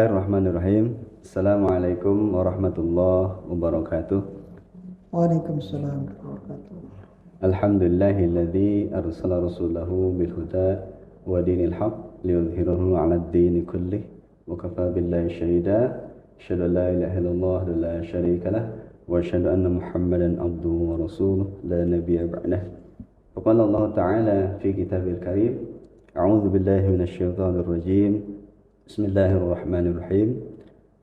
Bismillahirrahmanirrahim. Assalamualaikum warahmatullahi wabarakatuh. Waalaikumsalam warahmatullahi wabarakatuh. Alhamdulillahilladzi arsala rasulahu bil huda wa dinil haqq liyudhhirahu 'alad dini kullih wa kafaa billahi shahida. Asyhadu an la ilaha illallah wa la syarika lah wa asyhadu anna Muhammadan abduhu wa rasuluh la nabiyya ba'dah. Faqala Allah Ta'ala fi kitabil karim. A'udzu billahi minasy syaithanir rajim. Bismillahirrahmanirrahim.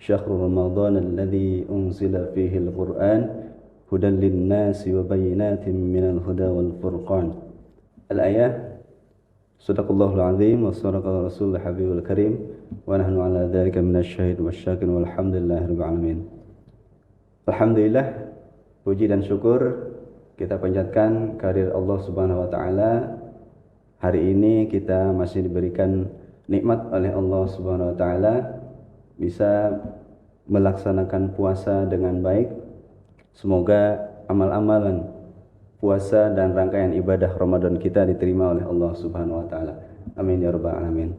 Syahrul Ramadan alladzi unzila fihi al-Qur'an hudan lin-nasi wa bayyinatin minal huda wal furqan. Al-ayah. Sadaqallahul azim wa sadaqa rasulul habibul karim wa nahnu ala dzalika minasy syahidin wasyakirin walhamdulillahirabbil alamin. Alhamdulillah, puji dan syukur kita panjatkan kehadirat Allah Subhanahu wa taala. Hari ini kita masih diberikan nikmat oleh Allah Subhanahu wa taala bisa melaksanakan puasa dengan baik. Semoga amal-amalan puasa dan rangkaian ibadah Ramadan kita diterima oleh Allah Subhanahu wa taala. Amin ya rabbal alamin.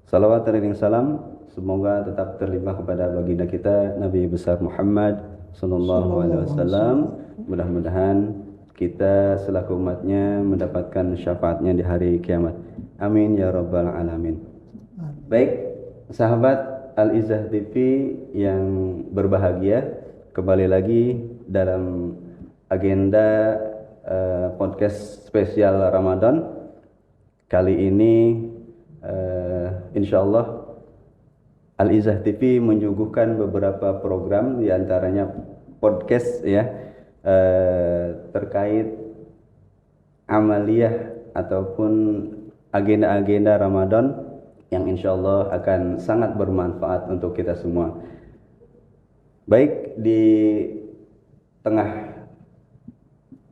Salawat dan salam semoga tetap terlimpah kepada baginda kita Nabi besar Muhammad sallallahu alaihi wasallam. Mudah-mudahan kita selaku umatnya mendapatkan syafaatnya di hari kiamat. Amin ya rabbal alamin. Baik, sahabat Al-Izzah TV yang berbahagia, kembali lagi dalam agenda podcast spesial Ramadan. Kali ini insyaallah Al-Izzah TV menyuguhkan beberapa program, diantaranya podcast ya, terkait amaliyah ataupun agenda-agenda Ramadan yang insyaallah akan sangat bermanfaat untuk kita semua. Baik, di tengah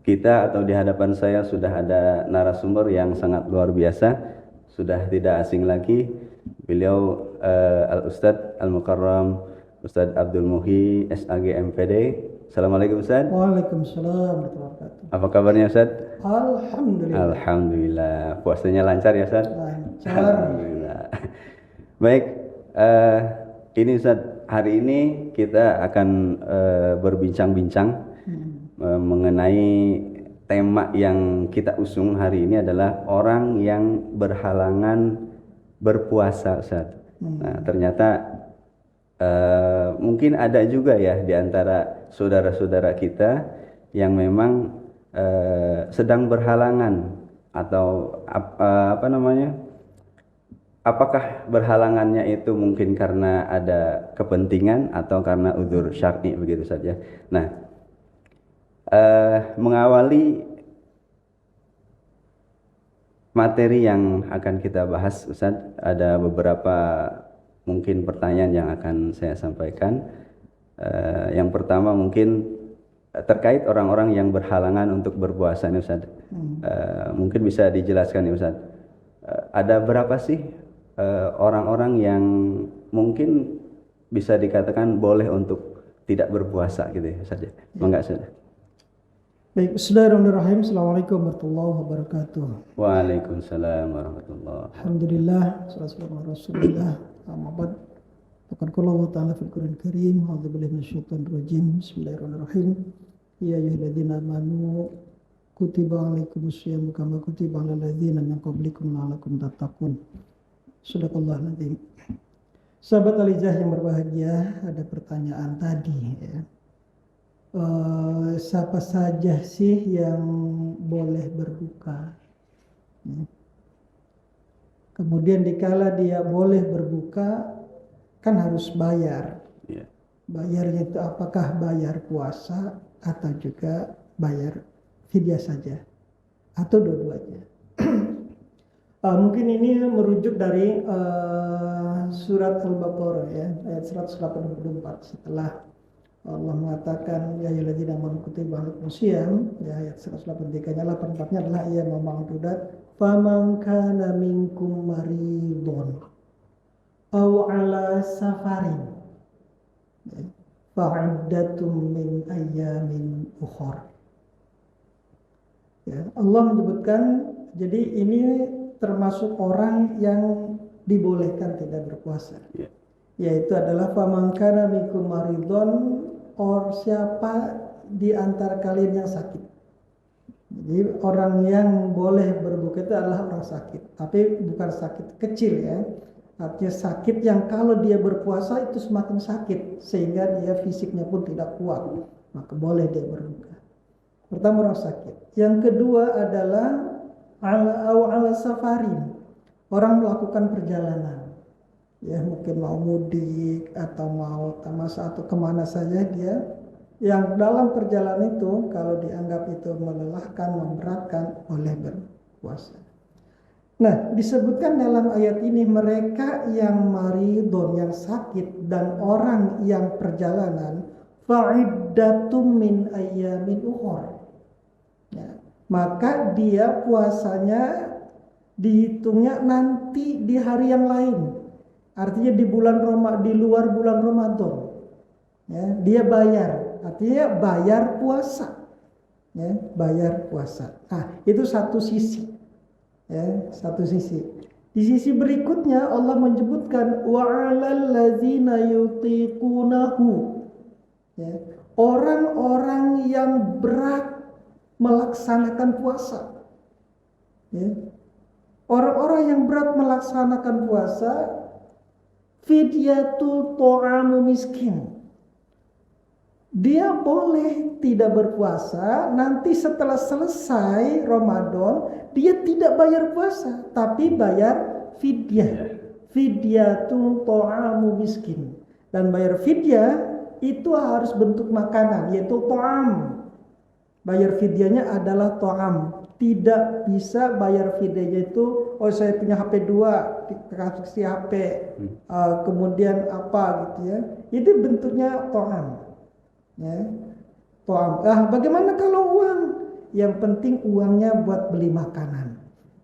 kita atau di hadapan saya sudah ada narasumber yang sangat luar biasa, sudah tidak asing lagi. Beliau Al-Ustadz Al-Mukarram Ustadz Abdul Muhi SAG MPD. Assalamualaikum Ustadz. Waalaikumsalam warahmatullahi wabarakatuh. Apa kabarnya Ustadz? Alhamdulillah. Alhamdulillah. Puasanya lancar ya Ustadz? Lancar. Alhamdulillah. Baik, ini Ustadz, hari ini kita akan berbincang-bincang mengenai tema yang kita usung hari ini adalah orang yang berhalangan berpuasa, Ustadz. Nah, ternyata mungkin ada juga ya di antara saudara-saudara kita yang memang sedang berhalangan atau apakah berhalangannya itu mungkin karena ada kepentingan atau karena udzur syar'i, begitu saja. Nah, mengawali materi yang akan kita bahas, Ustadz, ada beberapa mungkin pertanyaan yang akan saya sampaikan. Yang pertama mungkin terkait orang-orang yang berhalangan untuk berpuasa ini, Ustadz. Mungkin bisa dijelaskan ya, Ustadz. Ada berapa sih orang-orang yang mungkin bisa dikatakan boleh untuk tidak berpuasa gitu ya saja. Mangga saja. Baik, bismillahirrahmanirrahim. Assalamualaikum warahmatullahi wabarakatuh. Waalaikumsalam warahmatullahi. Alhamdulillah, sallallahu alaihi wasallam. Amma ba'd. Faqad qala Allah Ta'ala fil Qur'anil Karim, a'udzu billahi minasyaitonir rajim. Bismillahirrahmanirrahim. Ya ayyuhalladzina amanu kutiba alaikumus syiyamu kama kutiba alal ladzina min qablikum la'allakum tattaqun. Sadaqallahul azim. Sahabat Al-Izzah yang berbahagia, ada pertanyaan tadi ya. Siapa saja sih yang boleh berbuka? Kemudian dikala dia boleh berbuka kan harus bayar. Bayarnya itu apakah bayar puasa atau juga bayar fidyah saja atau dua-duanya? Mungkin ini merujuk dari surat Al-Baqarah ya, ayat 184 setelah Allah mengatakan ya ayyuhalladzina amanu kutiba alaikumus syiyam, ya ayat 183-nya 84-nya adalah ya ma'dudat faman kana minkum maridun aw ala safarin fa'iddatum min ayyamin ukhra. Ya, Allah menyebutkan jadi ini termasuk orang yang dibolehkan tidak berpuasa. yaitu adalah faman kana minkum maridon, or siapa di antara kalian yang sakit. Jadi orang yang boleh berbuka itu adalah orang sakit, tapi bukan sakit kecil ya. Artinya sakit yang kalau dia berpuasa itu semakin sakit sehingga dia fisiknya pun tidak kuat, maka boleh dia berbuka. Pertama orang sakit. Yang kedua ala safarin, orang melakukan perjalanan. Ya mungkin mau mudik atau mau tamasya atau kemana saja dia, yang dalam perjalanan itu kalau dianggap itu melelahkan, memberatkan, boleh berpuasa. Nah, disebutkan dalam ayat ini mereka yang maridun, yang sakit, dan orang yang perjalanan, fa'iddatum min ayyamin ukhor. Ya, maka dia puasanya dihitungnya nanti di hari yang lain. Artinya di luar bulan Ramadan. Ya, dia bayar. Artinya bayar puasa. Ya, bayar puasa. Nah, itu satu sisi. Ya, satu sisi. Di sisi berikutnya Allah menyebutkan wa 'alal ladzina yutiqunahu. Ya, orang-orang yang berat melaksanakan puasa. Ya. Orang-orang yang berat melaksanakan puasa, fidyatul ta'amu miskin. Dia boleh tidak berpuasa, nanti setelah selesai Ramadan dia tidak bayar puasa, tapi bayar fidyah. Fidyatul ta'amu miskin. Dan bayar fidyah itu harus bentuk makanan, yaitu ta'am. Bayar fidyahnya adalah ta'am. Tidak bisa bayar fidyahnya itu, oh saya punya HP 2, kasih HP, kemudian apa gitu ya. Itu bentuknya ta'am. Ya, ta'am. Bagaimana kalau uang? Yang penting uangnya buat beli makanan.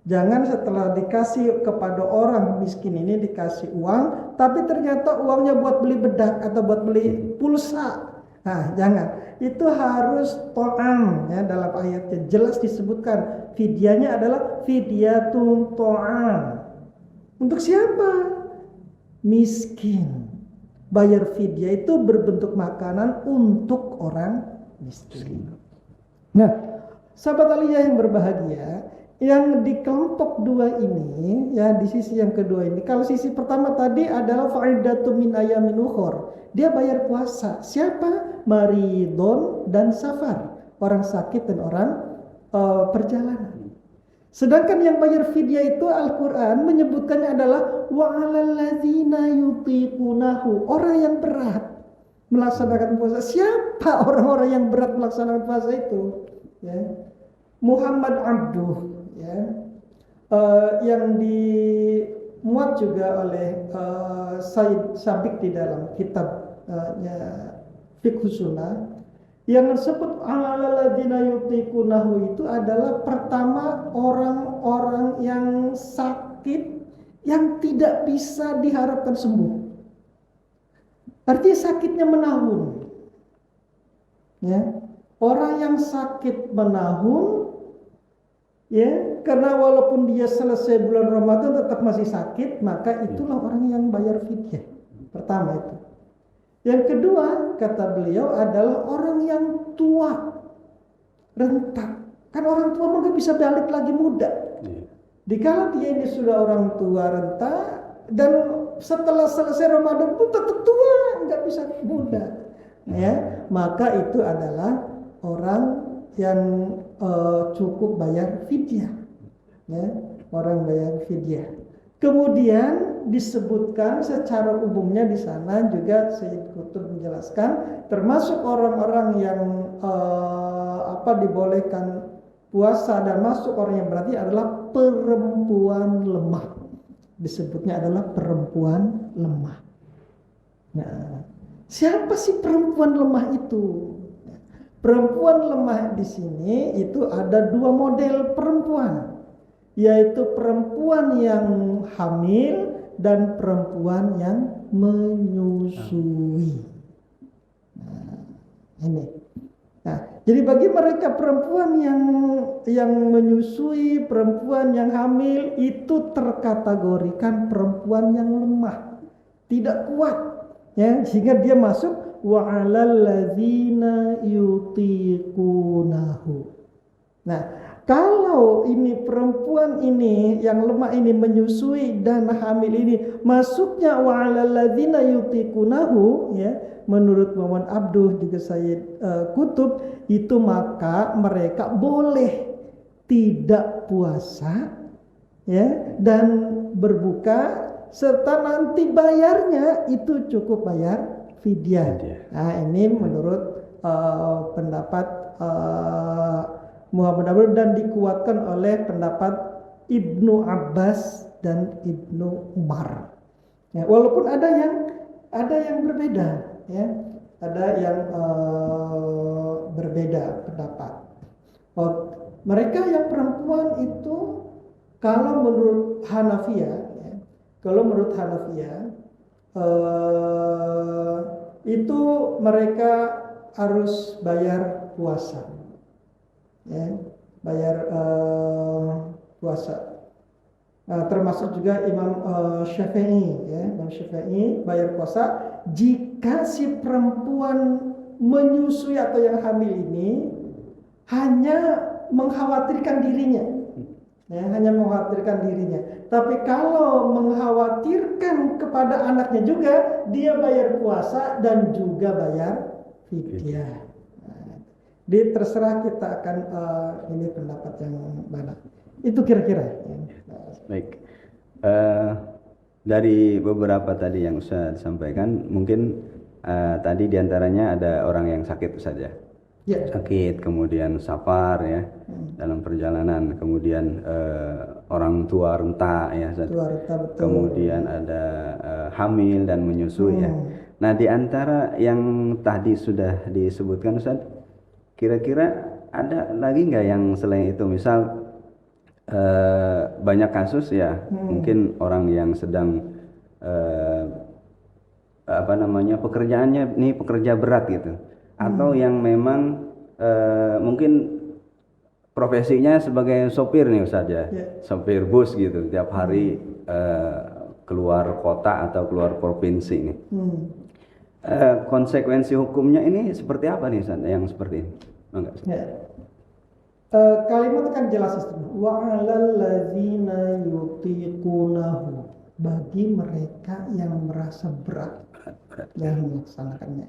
Jangan setelah dikasih kepada orang miskin ini dikasih uang, tapi ternyata uangnya buat beli bedak atau buat beli pulsa. Nah, jangan. Itu harus ta'am ya, dalam ayatnya jelas disebutkan fidyahnya adalah fidyatul ta'am. Untuk siapa? Miskin. Bayar fidyah itu berbentuk makanan untuk orang miskin. Nah, sahabat aliyah yang berbahagia, yang di kelompok dua ini, ya di sisi yang kedua ini, kalau sisi pertama tadi adalah fa'iddatun min ayyamin ukhor, dia bayar puasa. Siapa? Maridun dan safar, orang sakit dan orang perjalanan. Sedangkan yang bayar fidyah itu Al-Quran menyebutkannya adalah wa'alal ladzina yutiqunahu, orang yang berat melaksanakan puasa. Siapa orang-orang yang berat melaksanakan puasa itu? Ya. Muhammad Abduh, ya, yang dimuat juga oleh Said Sabiq di dalam kitabnya Fiqh Sunnah. Yang disebut alalladzina yutiqunahu itu adalah pertama orang-orang yang sakit yang tidak bisa diharapkan sembuh. Artinya sakitnya menahun. Ya. Orang yang sakit menahun, ya, karena walaupun dia selesai bulan Ramadan tetap masih sakit, maka itulah orang yang bayar fidyah. Pertama itu. Yang kedua, kata beliau, adalah orang yang tua, rentak. Kan orang tua nggak bisa balik lagi muda. Dikala dia ini sudah orang tua rentak, dan setelah selesai Ramadan pun tetap tua, nggak bisa muda. Ya, maka itu adalah orang yang cukup bayar fidyah. Ya, orang bayar fidyah. Kemudian disebutkan secara umumnya di sana juga Sayyid Qutb menjelaskan termasuk orang-orang yang dibolehkan puasa dan masuk orang yang berarti adalah perempuan lemah. Disebutnya adalah perempuan lemah. Nah, siapa sih perempuan lemah itu? Perempuan lemah di sini itu ada dua model perempuan, yaitu perempuan yang hamil dan perempuan yang menyusui. Nah, ini. Nah, jadi bagi mereka perempuan yang menyusui, perempuan yang hamil itu terkategorikan perempuan yang lemah. tidak kuat, ya, sehingga dia masuk wa 'alal ladzina yutiqunahu. Nah, kalau ini perempuan ini yang lemah ini menyusui dan hamil ini masuknya wa 'alal ladzina yutiqunahu, ya, menurut Muhammad Abduh juga Sayyid Kutub itu, maka mereka boleh tidak puasa, ya, dan berbuka, serta nanti bayarnya itu cukup bayar fidyah. Nah, ini menurut pendapat Muhammad Abduh dan dikuatkan oleh pendapat Ibnu Abbas dan Ibnu Umar. Ya, walaupun ada yang berbeda, ya, ada yang berbeda pendapat. Mereka yang perempuan itu kalau menurut Hanafiyah, ya, itu mereka harus bayar puasa, ya, bayar puasa. Termasuk juga Imam Syafi'i, ya, Imam Syafi'i bayar puasa jika si perempuan menyusui atau yang hamil ini hanya mengkhawatirkan dirinya, ya, hanya mengkhawatirkan dirinya. Tapi kalau mengkhawatirkan kepada anaknya juga, dia bayar puasa dan juga bayar fidyah. Terserah kita akan ini pendapat yang mana. Itu kira-kira. Baik. Dari beberapa tadi yang Ustaz sampaikan, mungkin tadi diantaranya ada orang yang sakit saja. Ya. Sakit, kemudian safar, ya, dalam perjalanan, kemudian orang tua renta, ya, betul. Kemudian ada hamil dan menyusui, ya. Nah, di antara yang tadi sudah disebutkan Ustaz, kira-kira ada lagi nggak yang selain itu? Misal banyak kasus, ya, mungkin orang yang sedang pekerjaannya ini pekerja berat gitu, atau yang memang mungkin profesinya sebagai sopir nih Ustaz, ya, sopir bus gitu, tiap hari keluar kota atau keluar provinsi nih. Konsekuensi hukumnya ini seperti apa nih Ustaz yang seperti ini? Enggak, Ustaz? Ya. Kalimat kan jelas, wa 'alal ladzina yutiqunahu, bagi mereka yang merasa berat yang melaksanakannya.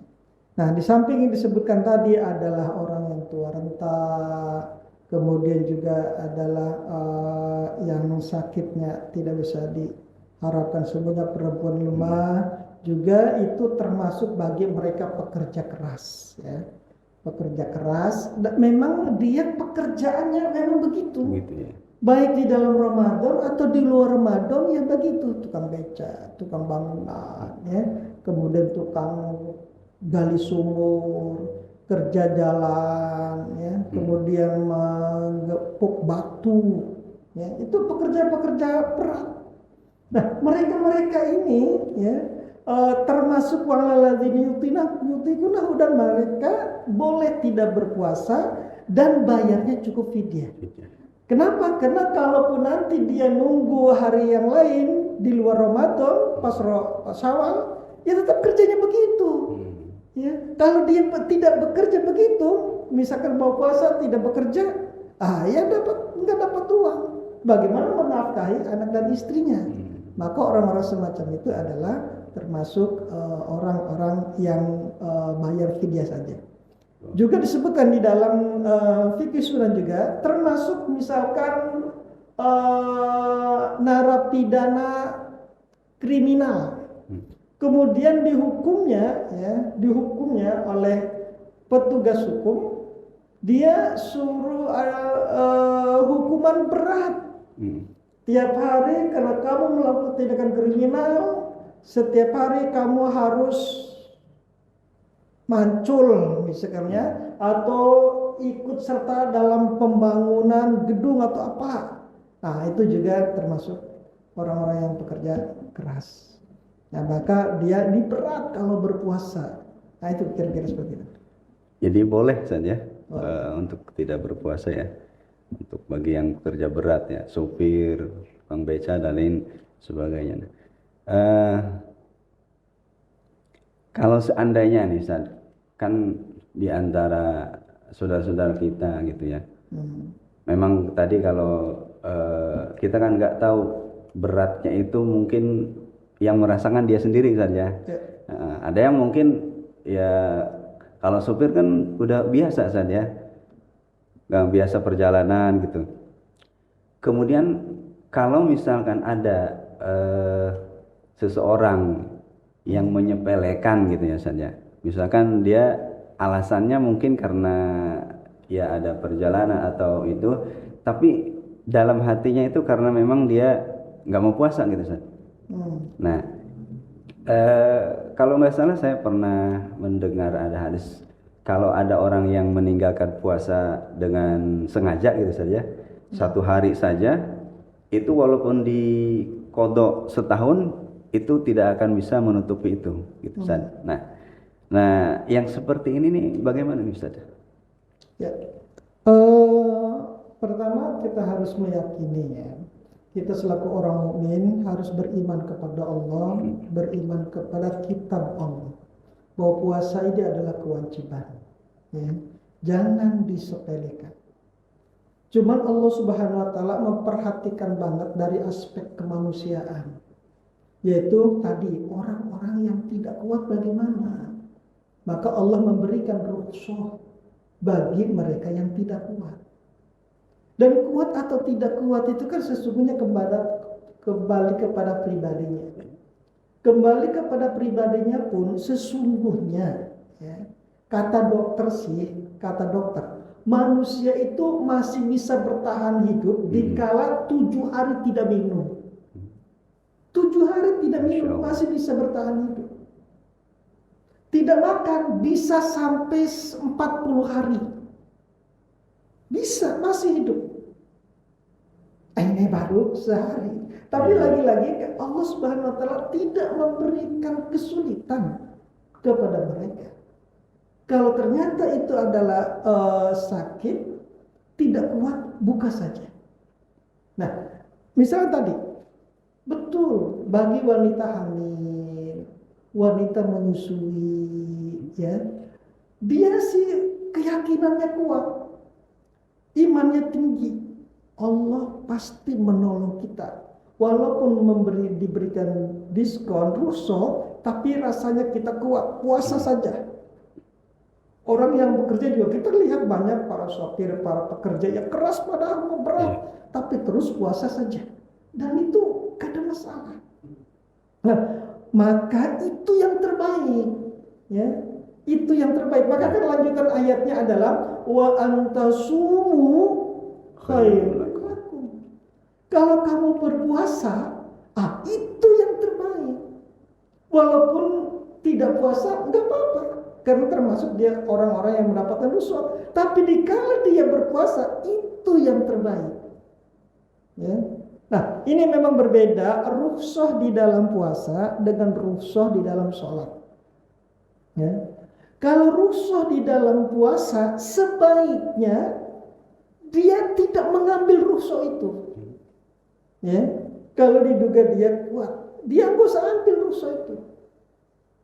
Nah, di samping yang disebutkan tadi adalah orang yang tua renta, kemudian juga adalah yang sakitnya tidak bisa diharapkan sembuhnya, perempuan lemah, juga itu termasuk bagi mereka pekerja keras, ya. Pekerja keras, memang dia pekerjaannya memang begitu, ya. Baik di dalam Ramadan atau di luar Ramadan, ya begitu. Tukang beca, tukang bangunan, ya, kemudian tukang gali sumur, kerja jalan, ya, kemudian menggepuk batu, ya, itu pekerja-pekerja berat. Nah, mereka ini, ya, termasuk wa'alalladzina yutiqunahu, dan mereka boleh tidak berpuasa dan bayarnya cukup fidyah. Kenapa? Karena kalaupun nanti dia nunggu hari yang lain di luar Ramadan pas Syawal, ya tetap kerjanya begitu. Ya, kalau dia tidak bekerja begitu, misalkan mau puasa tidak bekerja, ya nggak dapat uang. Bagaimana menafkahi anak dan istrinya? Maka orang-orang semacam itu adalah termasuk orang-orang yang bayar fidyah saja. Juga disebutkan di dalam fikih sunan juga, termasuk misalkan narapidana kriminal, kemudian dihukumnya oleh petugas hukum, dia suruh hukuman berat. Tiap hari kalau kamu melakukan tindakan kriminal, setiap hari kamu harus mancul misalnya, atau ikut serta dalam pembangunan gedung atau apa. Nah, itu juga termasuk orang-orang yang bekerja keras. Nah, maka dia diberat kalau berpuasa. Nah, itu kira-kira seperti itu. Jadi boleh saja untuk tidak berpuasa, ya, untuk bagi yang bekerja berat, ya, sopir, tukang beca dan lain sebagainya. Kalau seandainya nih Ustaz, kan di antara saudara-saudara kita gitu ya. Memang tadi kalau kita kan nggak tahu beratnya itu, mungkin yang merasakan dia sendiri saja. Ada yang mungkin ya kalau sopir kan udah biasa saja, nggak biasa perjalanan gitu. Kemudian kalau misalkan ada seseorang yang menyepelekan gitu ya saja, misalkan dia alasannya mungkin karena ya ada perjalanan atau itu, tapi dalam hatinya itu karena memang dia nggak mau puasa gitu Ustaz. Nah, kalau nggak salah saya pernah mendengar ada hadis, kalau ada orang yang meninggalkan puasa dengan sengaja gitu saja, satu hari saja, itu walaupun dikodok setahun, itu tidak akan bisa menutupi itu gitu Ustaz. Nah, yang seperti ini nih bagaimana nih Ustaz? Ya, pertama kita harus meyakini ya, kita selaku orang mukmin harus beriman kepada Allah, beriman kepada kitab Allah, bahwa puasa ini adalah kewajiban. Ya. Jangan disepelekan. Cuman Allah Subhanahu wa taala memperhatikan banget dari aspek kemanusiaan. Yaitu tadi orang-orang yang tidak kuat bagaimana? Maka Allah memberikan rukhsah bagi mereka yang tidak kuat. Dan kuat atau tidak kuat itu kan sesungguhnya kembali kepada pribadinya. Kembali kepada pribadinya pun sesungguhnya ya, kata dokter, manusia itu masih bisa bertahan hidup dikala 7 hari tidak minum. 7 hari tidak minum masih bisa bertahan hidup. Tidak makan bisa sampai 40 hari. Bisa, masih hidup. Ini baru sehari. Tapi lagi-lagi Allah Subhanahu wa taala tidak memberikan kesulitan kepada mereka. Kalau ternyata itu adalah sakit, tidak kuat, buka saja. Nah, misalnya tadi, betul bagi wanita hamil, wanita menyusui, ya, dia sih keyakinannya kuat, imannya tinggi, Allah pasti menolong kita. Walaupun diberikan diskon, rukhsah, tapi rasanya kita kuat, puasa saja. Orang yang bekerja juga, kita lihat banyak para sopir, para pekerja yang keras padahal berat, tapi terus puasa saja. Dan itu gak ada masalah. Nah, maka itu yang terbaik. Ya, itu yang terbaik. Maka kan lanjutan ayatnya adalah wa antasumu khairul lakum. Kalau kamu berpuasa, itu yang terbaik. Walaupun tidak puasa, enggak apa-apa. Karena termasuk dia orang-orang yang mendapatkan rukhsah. Tapi dikala dia berpuasa, itu yang terbaik. Ya. Nah, ini memang berbeda rukhsah di dalam puasa dengan rukhsah di dalam sholat. Ya. Kalau rukhsah di dalam puasa, sebaiknya dia tidak mengambil rukhsah itu. Ya. Kalau diduga dia kuat, dia nggak usah ambil rukhsah itu.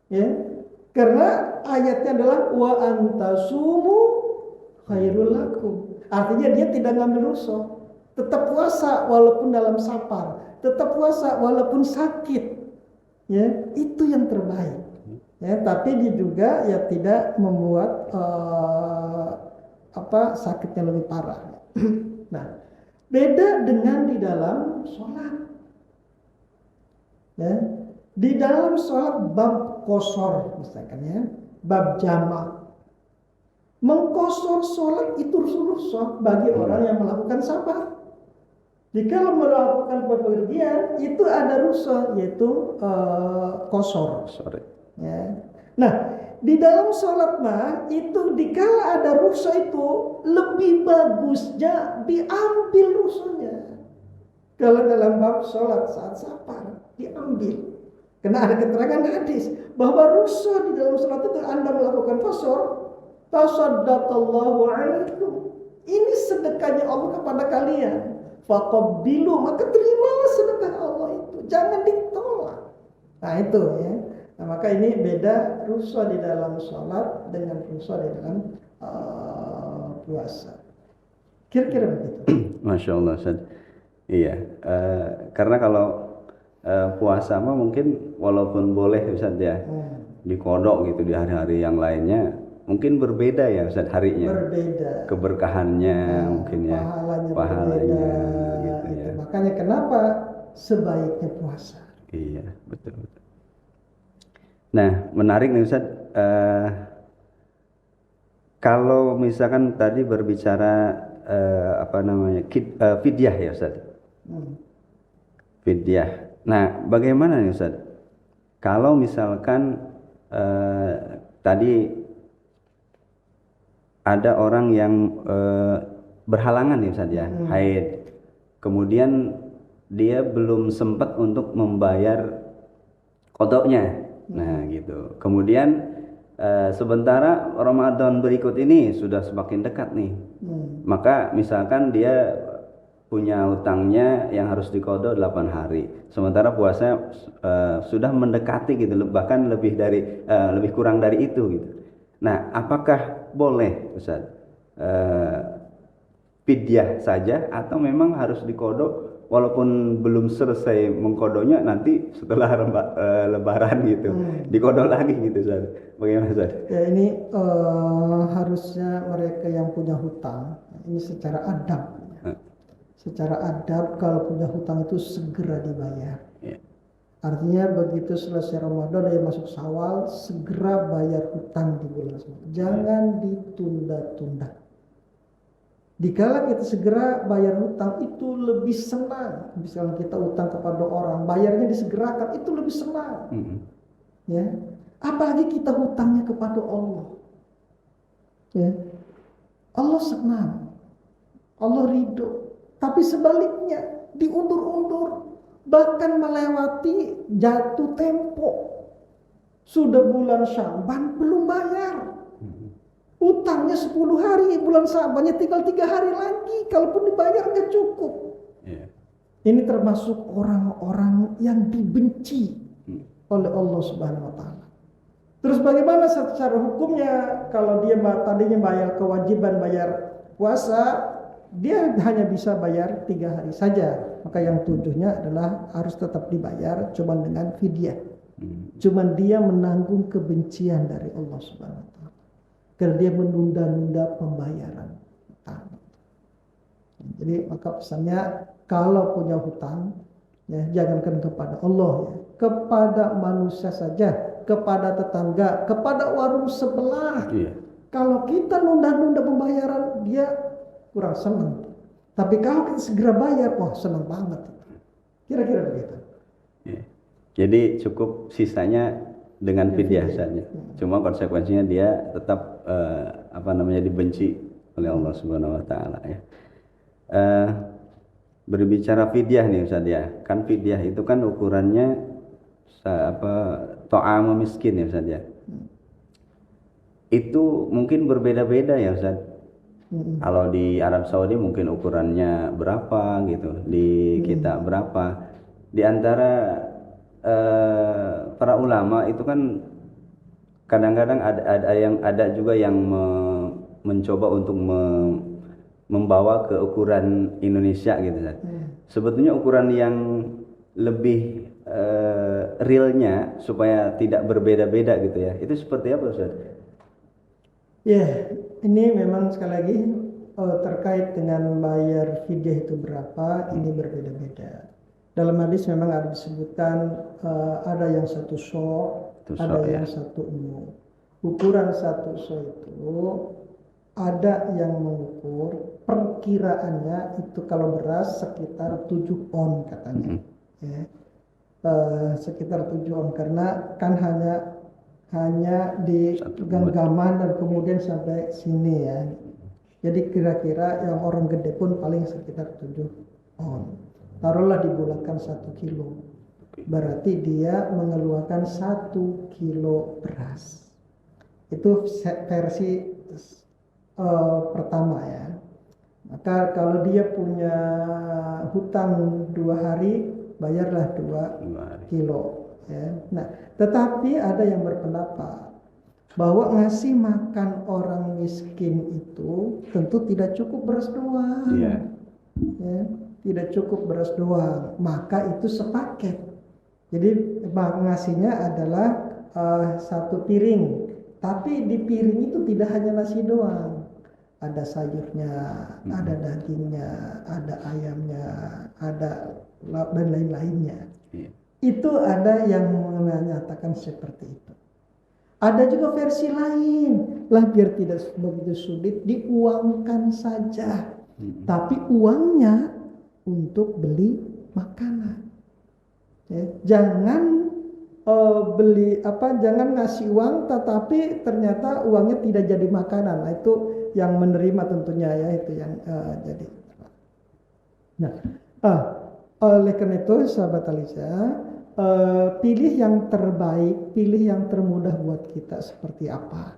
Ya. Karena ayatnya adalah wa antasumu khairul lakum. Artinya dia tidak ngambil rukhsah. Tetap puasa walaupun dalam safar, tetap puasa walaupun sakit. Ya, itu yang terbaik. Ya, tapi diduga ya tidak membuat sakitnya lebih parah. Nah, beda dengan di dalam sholat. Ya, di dalam sholat bab qashar misalkan ya, bab jamak. Mengqashar sholat itu rukhsah bagi orang yang melakukan safar. Jika melakukan bepergian itu ada rukhsah yaitu qashar. Ya. Nah, di dalam sholat mah itu dikala ada rukhsah itu lebih bagusnya diambil rukhsahnya. Kalau dalam bab sholat saat safar diambil. Karena ada keterangan hadis bahwa rukhsah di dalam sholat itu Anda melakukan qashar, tasaddaqallahu alaikum. Ini sedekahnya Allah kepada kalian. Faqabbilu, maka terimalah sedekah Allah itu. Jangan ditolak. Nah itu ya. Nah, maka ini beda rukhsah di dalam sholat dengan rukhsah di dalam puasa. Kira-kira begitu. Masya Allah Ustaz. Iya, karena kalau puasa mah mungkin walaupun boleh Ustaz ya dikodok gitu di hari-hari yang lainnya, mungkin berbeda ya Ustaz harinya. Berbeda. Keberkahannya mungkin ya. Pahalanya gitu itu. ya. Makanya kenapa sebaiknya puasa. Iya, betul. Nah, menarik nih Ustaz. Kalau misalkan tadi berbicara fidyah ya Ustaz. Fidyah. Nah, bagaimana nih Ustaz? Kalau misalkan tadi ada orang yang berhalangan nih Ustaz ya, haid. Kemudian dia belum sempat untuk membayar qodoknya. Nah, gitu. Kemudian sementara Ramadan berikut ini sudah semakin dekat nih. Maka misalkan dia punya utangnya yang harus diqodok 8 hari. Sementara puasa sudah mendekati gitu, bahkan lebih kurang dari itu gitu. Nah, apakah boleh Ustaz fidyah saja atau memang harus dikodok walaupun belum selesai mengkodoknya, nanti setelah lebaran gitu dikodok lagi gitu Ustaz? Bagaimana Ustaz? Ya, ini harusnya mereka yang punya hutang ini secara adab. Secara adab kalau punya hutang itu segera dibayar. Artinya begitu selesai Ramadan dia masuk Syawal, segera bayar hutang di bulan Syawal. Jangan ditunda-tunda. Dikala kita segera bayar hutang itu lebih senang. Misalnya kita hutang kepada orang, bayarnya disegerakan, itu lebih senang. Ya. Apalagi kita hutangnya kepada Allah. Ya. Allah senang. Allah ridho. Tapi sebaliknya diundur-undur, bahkan melewati jatuh tempo. Sudah bulan Sya'ban belum bayar. Utangnya 10 hari, bulan Sya'bannya tinggal 3 hari lagi. Kalaupun dibayar nggak cukup. Ini termasuk orang-orang yang dibenci oleh Allah Subhanahu wa Ta'ala. Terus bagaimana secara hukumnya kalau dia tadinya bayar kewajiban bayar puasa, dia hanya bisa bayar 3 hari saja. Maka yang 7-nya adalah harus tetap dibayar, cuman dengan fidyah. Cuman dia menanggung kebencian dari Allah Subhanahu wa Ta'ala. Karena dia menunda-nunda pembayaran hutang. Jadi maka pesannya kalau punya hutang, ya jangankan kepada Allah, ya, kepada manusia saja, kepada tetangga, kepada warung sebelah. Kalau kita nunda-nunda pembayaran, dia kurang senang. Tapi kalau kita segera bayar, wah senang banget. Kira-kira begitu. Jadi cukup sisanya dengan fidyah saja. Cuma konsekuensinya dia tetap dibenci oleh Allah Subhanahu wa Ta'ala ya. Berbicara fidyah nih Ustaz ya. Kan fidyah itu kan ukurannya ta'am miskin ya Ustaz ya. Itu mungkin berbeda-beda ya Ustaz. Kalau di Arab Saudi mungkin ukurannya berapa gitu, di kita berapa. Di antara para ulama itu kan kadang-kadang ada juga yang mencoba untuk membawa ke ukuran Indonesia gitu kan. Sebetulnya ukuran yang lebih realnya supaya tidak berbeda-beda gitu ya. Itu seperti apa Ustaz? Ya, ini memang sekali lagi terkait dengan bayar fidyah itu berapa, ini berbeda-beda. Dalam hadis memang ada disebutkan ada yang 1 so, ada yang 1 mu. Ukuran 1 so itu ada yang mengukur perkiraannya itu kalau beras sekitar 7 on katanya. Ya. Sekitar 7 on karena kan hanya di genggaman dan kemudian sampai sini ya. Jadi kira-kira yang orang gede pun paling sekitar 7 on. Taruhlah dibulatkan 1 kilo. Berarti dia mengeluarkan 1 kilo beras. Itu versi pertama ya. Maka kalau dia punya hutang 2 hari, bayarlah 2 kilo. Ya. Nah, tetapi ada yang berpendapat bahwa ngasih makan orang miskin itu tentu tidak cukup beras doang. Iya. Ya, tidak cukup beras doang, maka itu sepaket. Jadi ngasihnya adalah satu piring, tapi di piring itu tidak hanya nasi doang, ada sayurnya, ada dagingnya, ada ayamnya, ada dan lain-lainnya. Iya. Itu ada yang menyatakan seperti itu. Ada juga versi lain, lah biar tidak begitu sulit, diuangkan saja. Tapi uangnya untuk beli makanan. Ya, jangan jangan ngasih uang tetapi ternyata uangnya tidak jadi makanan. Nah, itu yang menerima tentunya ya, itu yang jadi. Nah, oleh karena itu sahabat Aliza, pilih yang terbaik, pilih yang termudah buat kita seperti apa.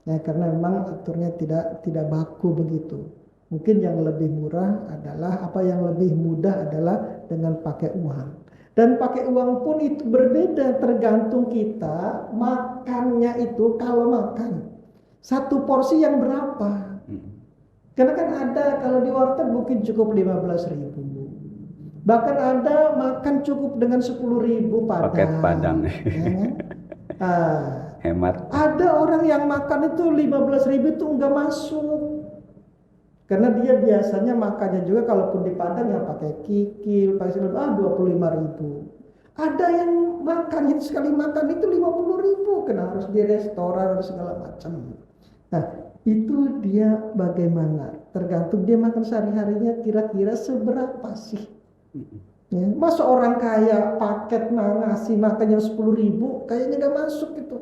Ya, karena memang aturnya tidak baku begitu. Mungkin yang lebih murah adalah yang lebih mudah adalah dengan pakai uang. Dan pakai uang pun itu berbeda tergantung kita makannya itu. Kalau makan satu porsi yang berapa? Karena kan ada kalau di warteg mungkin cukup 15.000. Bahkan ada makan cukup dengan 10.000 padang. Paket padang. Ya, Hemat. ada orang yang makan itu 15.000 itu enggak masuk. Karena dia biasanya makannya juga kalaupun di Padang ya pakai kikil, pakai 25.000. Ada yang makan itu sekali makan itu 50.000, karena harus di restoran harus segala macam. Nah, itu dia bagaimana? Tergantung dia makan sehari-harinya kira-kira seberapa sih? Ya, masa orang kaya paket ngasih makannya 10.000 kayaknya nggak masuk gitu.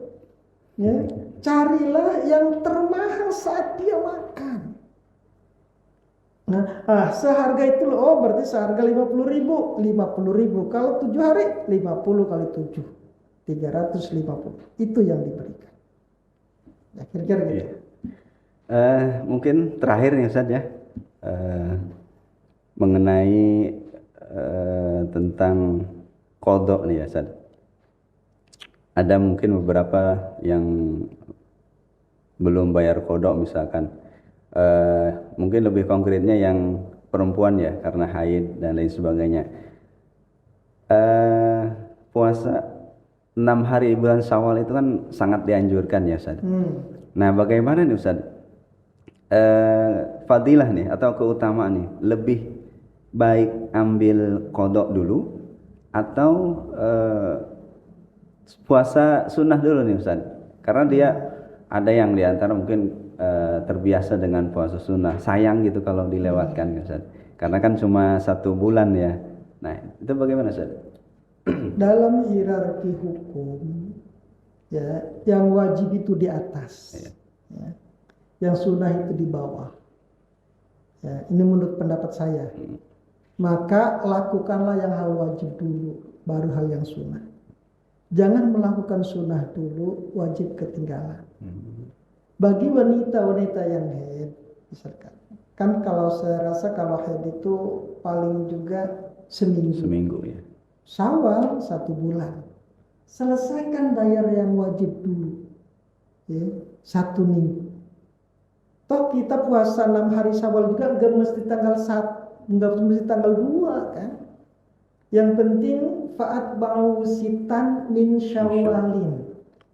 Ya, carilah yang termahal saat dia makan. Nah, seharga itu loh, berarti seharga 50.000. Kalau 7 hari 50 kali 7 350. Itu yang diberikan. Ya, kira-kira gitu. Mungkin terakhir nih Ustaz ya, mengenai tentang qadha nih ya Ustaz. Ada mungkin beberapa yang belum bayar qadha misalkan. Mungkin lebih konkretnya yang perempuan ya, karena haid dan lain sebagainya. Puasa 6 hari bulan Syawal itu kan sangat dianjurkan ya Ustaz. Nah, bagaimana nih Ustaz? Fadilah nih atau keutamaan nih, lebih baik ambil qadha dulu atau puasa sunnah dulu nih Ustaz? Karena dia ada yang diantara mungkin terbiasa dengan puasa sunnah, sayang gitu kalau dilewatkan Ustaz. Karena kan cuma 1 bulan ya. Nah, itu bagaimana Ustaz? Dalam hierarki hukum ya, yang wajib itu di atas. Ya. Yang sunnah itu di bawah. Ya, ini menurut pendapat saya. Maka lakukanlah yang hal wajib dulu, baru hal yang sunnah. Jangan melakukan sunnah dulu, wajib ketinggalan. Bagi wanita-wanita yang haid, misalkan, kan kalau saya rasa kalau haid itu paling juga seminggu ya. Syawal 1 bulan. Selesaikan bayar yang wajib dulu, ya, 1 minggu. Toh kita puasa 6 hari Syawal juga enggak mesti tanggal 1, enggak mesti tanggal 2 kan. Yang penting fa'at ba'u sitan min syawalin.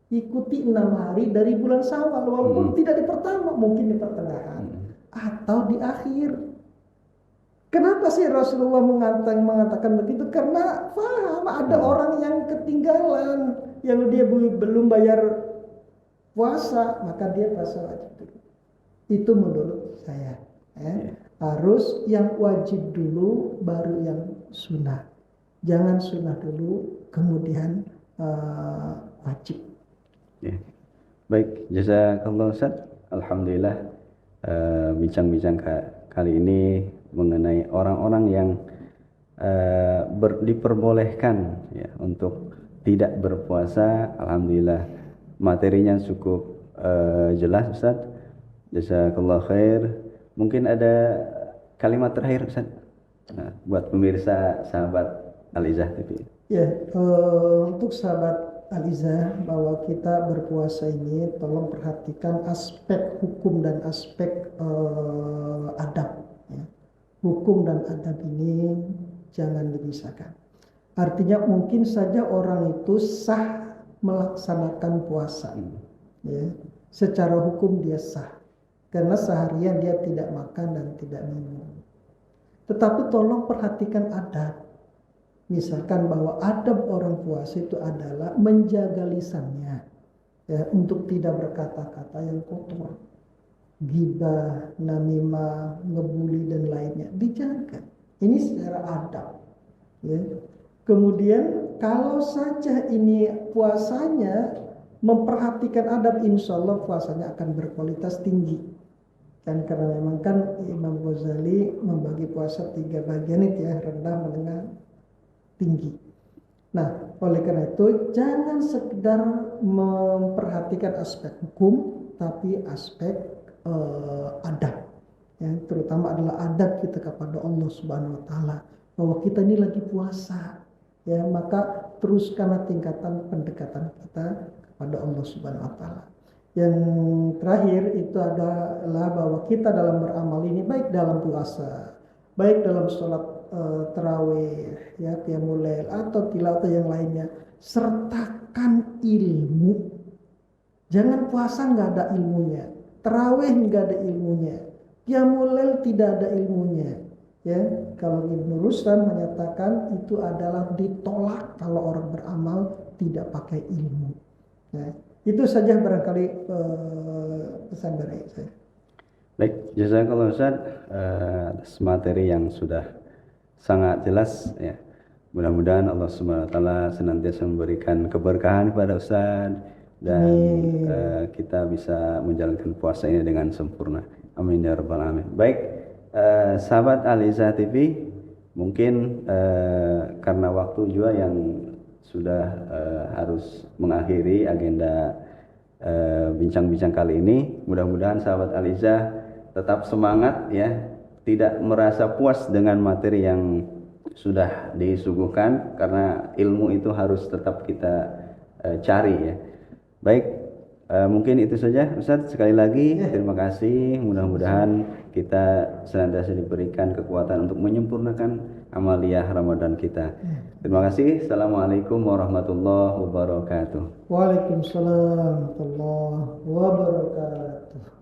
Ikuti 6 hari dari bulan Syawal, walaupun tidak di pertama, mungkin di pertengahan atau di akhir. Kenapa sih Rasulullah mengatakan begitu? Karena paham ada orang yang ketinggalan, yang dia belum bayar puasa, maka dia puasa wajib dulu. Itu menurut saya. Harus yang wajib dulu, baru yang sunnah. Jangan sunnah dulu, kemudian wajib. Ya. Baik, jazakallahu Ustaz. Alhamdulillah bincang-bincang kali ini mengenai orang-orang yang diperbolehkan ya untuk tidak berpuasa. Alhamdulillah materinya cukup jelas Ustaz. Jazakallahu khair. Mungkin ada kalimat terakhir Ustaz buat pemirsa sahabat Al-Izzah TV. Ya, untuk sahabat Aliza, bahwa kita berpuasa ini tolong perhatikan aspek hukum dan aspek adab. Ya. Hukum dan adab ini jangan dipisahkan. Artinya mungkin saja orang itu sah melaksanakan puasa. Ya. Secara hukum dia sah. Karena seharian dia tidak makan dan tidak minum. Tetapi tolong perhatikan adab. Misalkan bahwa adab orang puasa itu adalah menjaga lisannya, ya, untuk tidak berkata-kata yang kotor, ghibah, namimah, ngebully dan lainnya dijaga. Ini secara adab. Ya. Kemudian kalau saja ini puasanya memperhatikan adab, insya Allah puasanya akan berkualitas tinggi. Dan karena memang kan Imam Ghazali membagi puasa 3 bagian itu ya, rendah, menengah, tinggi. Nah, oleh karena itu jangan sekedar memperhatikan aspek hukum, tapi aspek adab. Ya, terutama adalah adab kita kepada Allah Subhanahu Wa Taala, bahwa kita ini lagi puasa. Ya, maka teruskanlah tingkatan pendekatan kita kepada Allah Subhanahu Wa Taala. Yang terakhir itu adalah bahwa kita dalam beramal ini, baik dalam puasa, baik dalam sholat terawih, ya, qiyamul lail atau tilawah yang lainnya, sertakan ilmu. Jangan puasa nggak ada ilmunya, terawih nggak ada ilmunya, qiyamul lail tidak ada ilmunya. Ya, kalau Ibnu Rustam menyatakan itu adalah ditolak kalau orang beramal tidak pakai ilmu. Ya, itu saja barangkali pesan dari saya. Baik, jazakallah Ustaz atas materi yang sudah sangat jelas ya. Mudah-mudahan Allah Subhanahu wa taala senantiasa memberikan keberkahan kepada Ustaz dan kita bisa menjalankan puasa ini dengan sempurna. Amin ya rabbal alamin. Baik, sahabat Aliza TV, mungkin karena waktu juga yang sudah harus mengakhiri agenda bincang-bincang kali ini. Mudah-mudahan sahabat Aliza tetap semangat ya, tidak merasa puas dengan materi yang sudah disuguhkan, karena ilmu itu harus tetap kita cari ya. Baik, mungkin itu saja Ustaz. Sekali lagi terima kasih. Mudah-mudahan kita senantiasa diberikan kekuatan untuk menyempurnakan amaliyah Ramadan kita. Terima kasih. Assalamualaikum warahmatullahi wabarakatuh. Waalaikumsalam warahmatullahi wabarakatuh.